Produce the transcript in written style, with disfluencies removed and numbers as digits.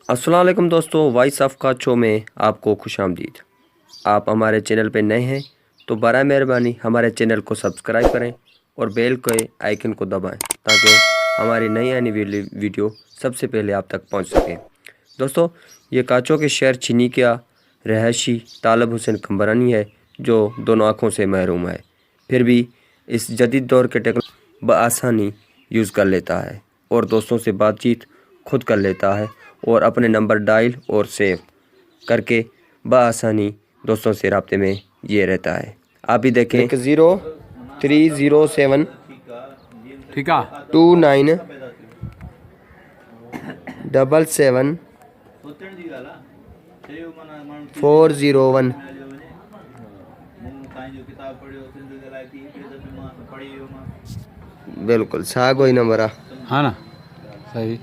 अस्सलाम वालेकुम दोस्तों, वॉइस ऑफ काचो में आपको खुशामदीद। आप हमारे चैनल पे नए हैं तो बराए मेहरबानी हमारे चैनल को सब्सक्राइब करें और बेल के आइकन को दबाएं ताकि हमारी नई आने वाली वीडियो सबसे पहले आप तक पहुंच सके। दोस्तों, ये काचो के शहर चीनी का रहायशी तालब हुसैन खम्बरानी है जो दोनों आँखों से महरूम है, फिर भी इस जदीद दौर के टेक्नोलॉजी बआसानी यूज़ कर लेता है और दोस्तों से बातचीत खुद कर लेता है और अपने नंबर डायल और सेव करके बआसानी दोस्तों से रब्ते में ये रहता है। आप भी देखें 0307 ठीक है 29 77 401। बिल्कुल सागो ही नंबर आ। हाँ ना सही।